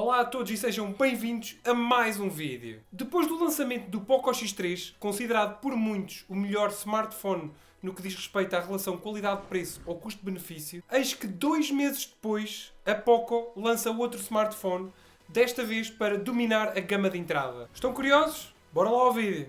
Olá a todos e sejam bem-vindos a mais um vídeo. Depois do lançamento do Poco X3, considerado por muitos o melhor smartphone no que diz respeito à relação qualidade-preço ou custo-benefício, eis que 2 meses depois a Poco lança outro smartphone, desta vez para dominar a gama de entrada. Estão curiosos? Bora lá ao vídeo!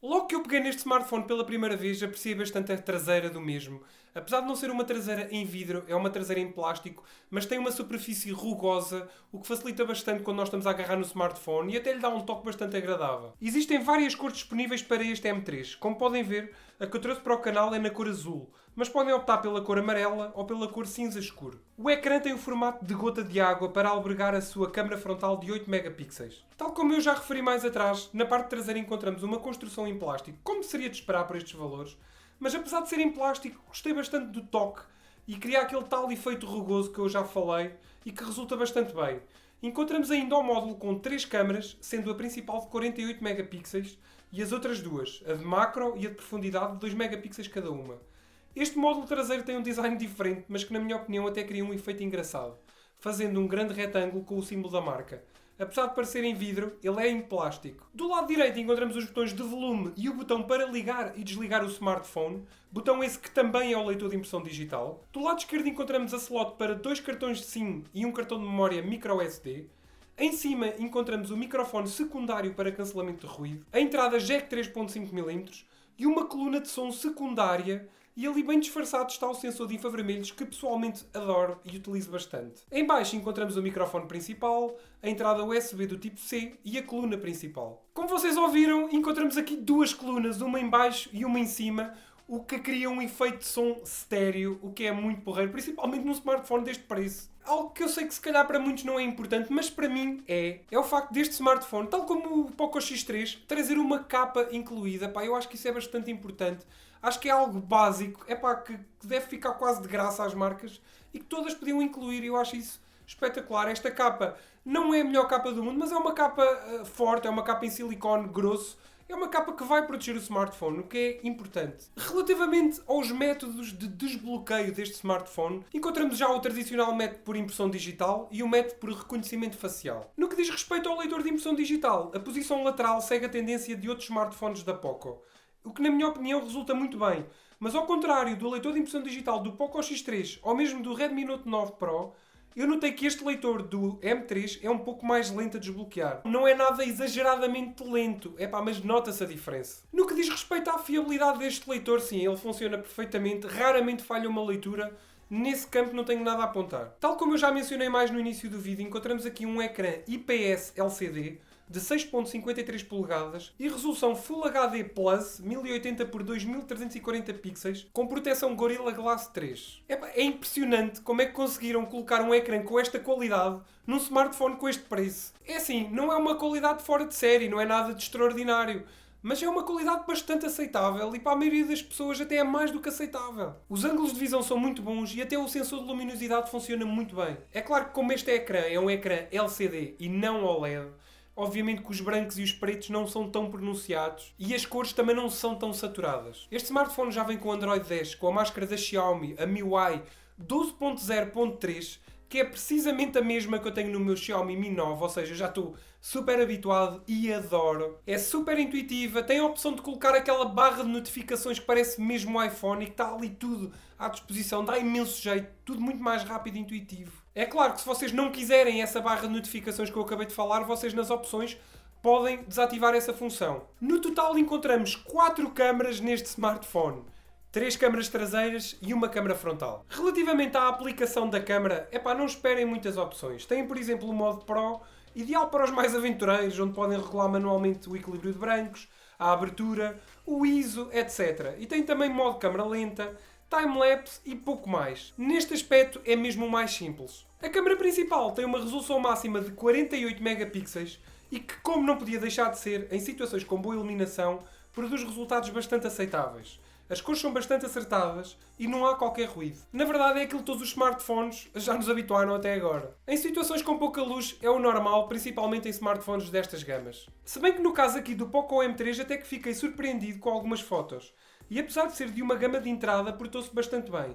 Logo que eu peguei neste smartphone pela primeira vez, apreciei bastante a traseira do mesmo. Apesar de não ser uma traseira em vidro, é uma traseira em plástico, mas tem uma superfície rugosa, o que facilita bastante quando nós estamos a agarrar no smartphone e até lhe dá um toque bastante agradável. Existem várias cores disponíveis para este M3. Como podem ver, a que eu trouxe para o canal é na cor azul, mas podem optar pela cor amarela ou pela cor cinza escuro. O ecrã tem o formato de gota de água para albergar a sua câmara frontal de 8 megapixels. Tal como eu já referi mais atrás, na parte traseira encontramos uma construção em plástico, como seria de esperar por estes valores, mas apesar de ser em plástico, gostei bastante do toque e cria aquele tal efeito rugoso que eu já falei e que resulta bastante bem. Encontramos ainda o módulo com 3 câmaras, sendo a principal de 48 megapixels e as outras duas, a de macro e a de profundidade, de 2 megapixels cada uma. Este módulo traseiro tem um design diferente, mas que na minha opinião até cria um efeito engraçado, fazendo um grande retângulo com o símbolo da marca. Apesar de parecer em vidro, ele é em plástico. Do lado direito encontramos os botões de volume e o botão para ligar e desligar o smartphone, botão esse que também é o leitor de impressão digital. Do lado esquerdo encontramos a slot para 2 cartões de SIM e um cartão de memória microSD. Em cima encontramos o microfone secundário para cancelamento de ruído, a entrada jack 3.5mm e uma coluna de som secundária. E ali bem disfarçado está o sensor de infravermelhos que pessoalmente adoro e utilizo bastante. Em baixo encontramos o microfone principal, a entrada USB do tipo C e a coluna principal. Como vocês ouviram, encontramos aqui 2 colunas, uma em baixo e uma em cima, o que cria um efeito de som estéreo, o que é muito porreiro, principalmente num smartphone deste preço. Algo que eu sei que se calhar para muitos não é importante, mas para mim é o facto deste smartphone, tal como o Poco X3, trazer uma capa incluída. Eu acho que isso é bastante importante. Acho que é algo básico, que deve ficar quase de graça às marcas e que todas podiam incluir. Eu acho isso espetacular. Esta capa não é a melhor capa do mundo, mas é uma capa forte, é uma capa em silicone grosso. É uma capa que vai proteger o smartphone, o que é importante. Relativamente aos métodos de desbloqueio deste smartphone, encontramos já o tradicional método por impressão digital e o método por reconhecimento facial. No que diz respeito ao leitor de impressão digital, a posição lateral segue a tendência de outros smartphones da Poco, o que na minha opinião resulta muito bem. Mas ao contrário do leitor de impressão digital do Poco X3 ou mesmo do Redmi Note 9 Pro, eu notei que este leitor do M3 é um pouco mais lento a desbloquear. Não é nada exageradamente lento, mas nota-se a diferença. No que diz respeito à fiabilidade deste leitor, sim, ele funciona perfeitamente, raramente falha uma leitura. Nesse campo não tenho nada a apontar. Tal como eu já mencionei mais no início do vídeo, encontramos aqui um ecrã IPS LCD de 6.53 polegadas e resolução Full HD Plus 1080 por 2340 pixels com proteção Gorilla Glass 3. É impressionante como é que conseguiram colocar um ecrã com esta qualidade num smartphone com este preço. É assim, não é uma qualidade fora de série, não é nada de extraordinário, mas é uma qualidade bastante aceitável e para a maioria das pessoas até é mais do que aceitável. Os ângulos de visão são muito bons e até o sensor de luminosidade funciona muito bem. É claro que como este ecrã é um ecrã LCD e não OLED, obviamente que os brancos e os pretos não são tão pronunciados e as cores também não são tão saturadas. Este smartphone já vem com o Android 10, com a máscara da Xiaomi, a MIUI 12.0.3, que é precisamente a mesma que eu tenho no meu Xiaomi Mi 9, ou seja, já estou super habituado e adoro. É super intuitiva, tem a opção de colocar aquela barra de notificações que parece mesmo o iPhone e que está ali tudo à disposição, dá imenso jeito, tudo muito mais rápido e intuitivo. É claro que se vocês não quiserem essa barra de notificações que eu acabei de falar, vocês nas opções podem desativar essa função. No total encontramos 4 câmaras neste smartphone. 3 câmaras traseiras e uma câmara frontal. Relativamente à aplicação da câmara, não esperem muitas opções. Tem, por exemplo, o modo Pro, ideal para os mais aventureiros, onde podem regular manualmente o equilíbrio de brancos, a abertura, o ISO, etc. E tem também modo câmara lenta, time-lapse e pouco mais. Neste aspecto é mesmo o mais simples. A câmara principal tem uma resolução máxima de 48 megapixels e que, como não podia deixar de ser, em situações com boa iluminação, produz resultados bastante aceitáveis. As cores são bastante acertadas e não há qualquer ruído. Na verdade é aquilo que todos os smartphones já nos habituaram até agora. Em situações com pouca luz é o normal, principalmente em smartphones destas gamas. Se bem que no caso aqui do Poco M3 até que fiquei surpreendido com algumas fotos. E apesar de ser de uma gama de entrada, portou-se bastante bem.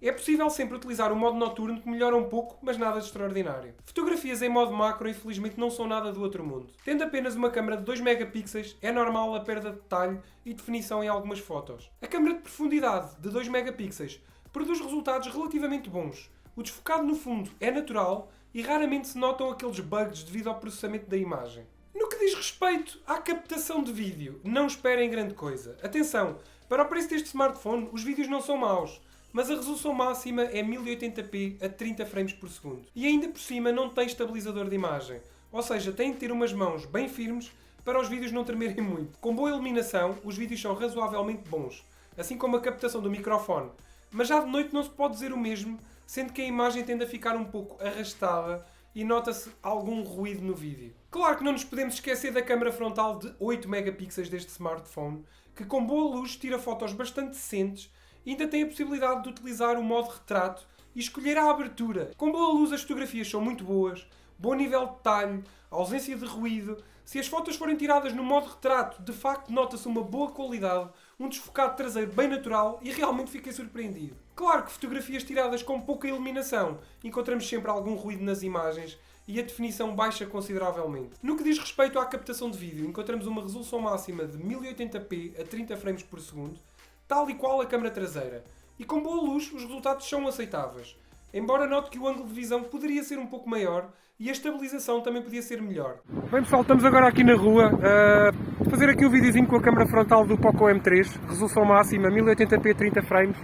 É possível sempre utilizar o modo noturno, que melhora um pouco, mas nada de extraordinário. Fotografias em modo macro, infelizmente, não são nada do outro mundo. Tendo apenas uma câmera de 2 megapixels, é normal a perda de detalhe e definição em algumas fotos. A câmera de profundidade, de 2 megapixels, produz resultados relativamente bons. O desfocado no fundo é natural e raramente se notam aqueles bugs devido ao processamento da imagem. No que diz respeito à captação de vídeo, não esperem grande coisa. Atenção, para o preço deste smartphone, os vídeos não são maus, mas a resolução máxima é 1080p a 30 frames por segundo. E ainda por cima não tem estabilizador de imagem, ou seja, tem de ter umas mãos bem firmes para os vídeos não tremerem muito. Com boa iluminação, os vídeos são razoavelmente bons, assim como a captação do microfone. Mas já de noite não se pode dizer o mesmo, sendo que a imagem tende a ficar um pouco arrastada e nota-se algum ruído no vídeo. Claro que não nos podemos esquecer da câmara frontal de 8 megapixels deste smartphone, que com boa luz tira fotos bastante decentes e ainda tem a possibilidade de utilizar o modo retrato e escolher a abertura. Com boa luz as fotografias são muito boas, bom nível de detalhe, ausência de ruído. Se as fotos forem tiradas no modo retrato, de facto nota-se uma boa qualidade, um desfocado traseiro bem natural e realmente fiquei surpreendido. Claro que fotografias tiradas com pouca iluminação, encontramos sempre algum ruído nas imagens e a definição baixa consideravelmente. No que diz respeito à captação de vídeo, encontramos uma resolução máxima de 1080p a 30 frames por segundo, tal e qual a câmara traseira. E com boa luz, os resultados são aceitáveis. Embora note que o ângulo de visão poderia ser um pouco maior e a estabilização também podia ser melhor. Bem pessoal, estamos agora aqui na rua a fazer aqui um videozinho com a câmara frontal do Poco M3, resolução máxima 1080p 30 frames.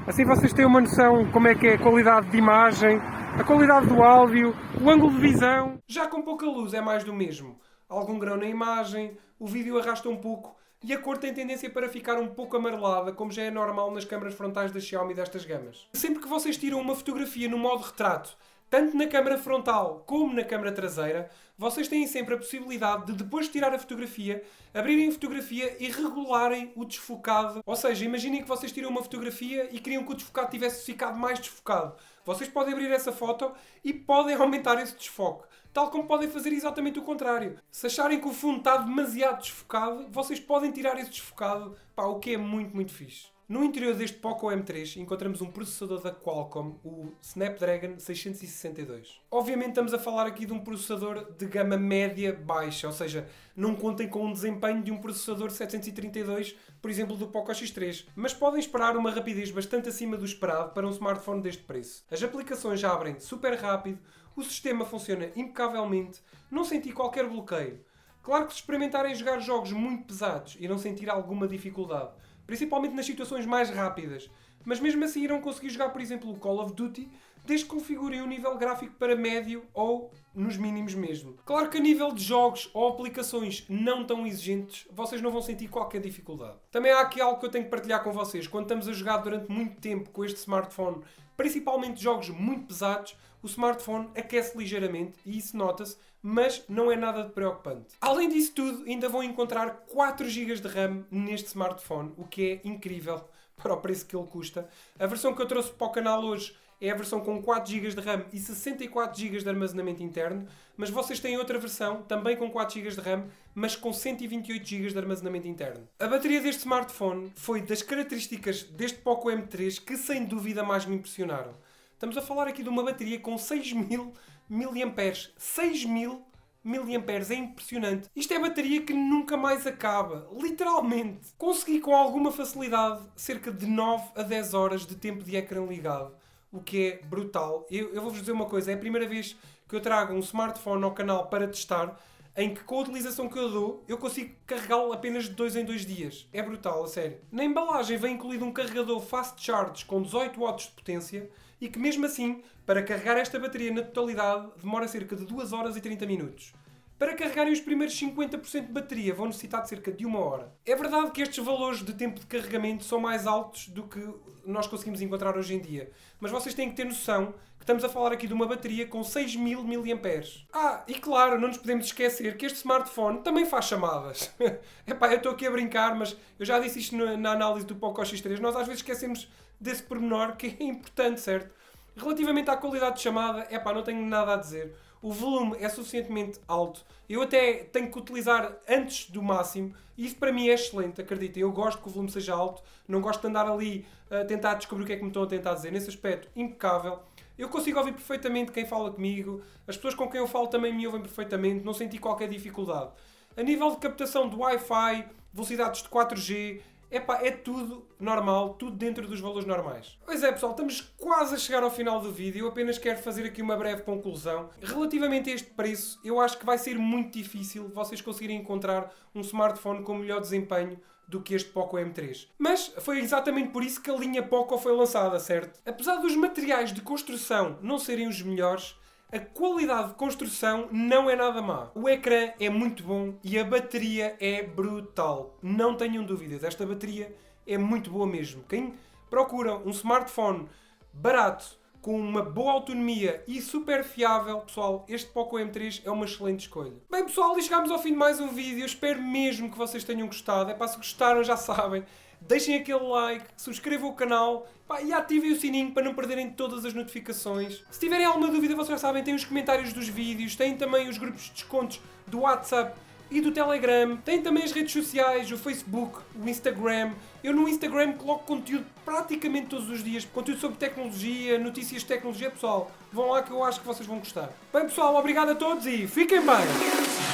Assim vocês têm uma noção como é que é a qualidade de imagem, a qualidade do áudio, o ângulo de visão. Já com pouca luz é mais do mesmo. Algum grão na imagem, o vídeo arrasta um pouco e a cor tem tendência para ficar um pouco amarelada, como já é normal nas câmaras frontais da Xiaomi destas gamas. Sempre que vocês tiram uma fotografia no modo retrato, tanto na câmara frontal como na câmara traseira, vocês têm sempre a possibilidade de, depois de tirar a fotografia, abrirem a fotografia e regularem o desfocado. Ou seja, imaginem que vocês tiram uma fotografia e queriam que o desfocado tivesse ficado mais desfocado. Vocês podem abrir essa foto e podem aumentar esse desfoque. Tal como podem fazer exatamente o contrário. Se acharem que o fundo está demasiado desfocado, vocês podem tirar esse desfocado, o que é muito, muito fixe. No interior deste Poco M3 encontramos um processador da Qualcomm, o Snapdragon 662. Obviamente estamos a falar aqui de um processador de gama média-baixa, ou seja, não contem com um desempenho de um processador 732, por exemplo, do Poco X3, mas podem esperar uma rapidez bastante acima do esperado para um smartphone deste preço. As aplicações já abrem super rápido, o sistema funciona impecavelmente, não senti qualquer bloqueio. Claro que se experimentarem jogar jogos muito pesados, irão sentir alguma dificuldade, principalmente nas situações mais rápidas, mas mesmo assim irão conseguir jogar, por exemplo, o Call of Duty, desde que configurem o nível gráfico para médio ou nos mínimos mesmo. Claro que a nível de jogos ou aplicações não tão exigentes, vocês não vão sentir qualquer dificuldade. Também há aqui algo que eu tenho que partilhar com vocês. Quando estamos a jogar durante muito tempo com este smartphone, principalmente jogos muito pesados, o smartphone aquece ligeiramente e isso nota-se, mas não é nada de preocupante. Além disso tudo, ainda vão encontrar 4 GB de RAM neste smartphone, o que é incrível para o preço que ele custa. A versão que eu trouxe para o canal hoje é a versão com 4 GB de RAM e 64 GB de armazenamento interno, mas vocês têm outra versão, também com 4 GB de RAM, mas com 128 GB de armazenamento interno. A bateria deste smartphone foi das características deste Poco M3 que sem dúvida mais me impressionaram. Estamos a falar aqui de uma bateria com 6.000 mAh. 6.000 mAh, é impressionante. Isto é bateria que nunca mais acaba, literalmente. Consegui com alguma facilidade cerca de 9 a 10 horas de tempo de ecrã ligado, o que é brutal. Eu vou-vos dizer uma coisa, é a primeira vez que eu trago um smartphone ao canal para testar, em que com a utilização que eu dou, eu consigo carregá-lo apenas de 2 em 2 dias. É brutal, a sério. Na embalagem vem incluído um carregador Fast Charge com 18 watts de potência e que mesmo assim, para carregar esta bateria na totalidade, demora cerca de 2 horas e 30 minutos. Para carregarem os primeiros 50% de bateria vão necessitar de cerca de 1 hora. É verdade que estes valores de tempo de carregamento são mais altos do que nós conseguimos encontrar hoje em dia, mas vocês têm que ter noção que estamos a falar aqui de uma bateria com 6.000 mAh. E claro, não nos podemos esquecer que este smartphone também faz chamadas. Epá, eu estou aqui a brincar, mas eu já disse isto na análise do Poco X3. Nós às vezes esquecemos desse pormenor que é importante, certo? Relativamente à qualidade de chamada, não tenho nada a dizer. o volume é suficientemente alto. Eu até tenho que utilizar antes do máximo. E isso para mim é excelente, acreditem. Eu gosto que o volume seja alto. Não gosto de andar ali a tentar descobrir o que é que me estão a tentar dizer. Nesse aspecto, impecável. Eu consigo ouvir perfeitamente quem fala comigo. As pessoas com quem eu falo também me ouvem perfeitamente. Não senti qualquer dificuldade. A nível de captação do Wi-Fi, velocidades de 4G... Epá, é tudo normal, tudo dentro dos valores normais. Pois é, pessoal, estamos quase a chegar ao final do vídeo. Eu apenas quero fazer aqui uma breve conclusão. Relativamente a este preço, eu acho que vai ser muito difícil vocês conseguirem encontrar um smartphone com melhor desempenho do que este Poco M3. Mas foi exatamente por isso que a linha Poco foi lançada, certo? Apesar dos materiais de construção não serem os melhores, a qualidade de construção não é nada má. O ecrã é muito bom e a bateria é brutal. Não tenham dúvidas, esta bateria é muito boa mesmo. Quem procura um smartphone barato, com uma boa autonomia e super fiável, pessoal, este Poco M3 é uma excelente escolha. Bem, pessoal, e chegámos ao fim de mais um vídeo. Espero mesmo que vocês tenham gostado. É pá, se gostaram, já sabem. Deixem aquele like, subscrevam o canal, pá, e ativem o sininho para não perderem todas as notificações. Se tiverem alguma dúvida, vocês já sabem, têm os comentários dos vídeos, têm também os grupos de descontos do WhatsApp e do Telegram, têm também as redes sociais, o Facebook, o Instagram. Eu no Instagram coloco conteúdo praticamente todos os dias, conteúdo sobre tecnologia, notícias de tecnologia, pessoal. Vão lá que eu acho que vocês vão gostar. Bem, pessoal, obrigado a todos e fiquem bem!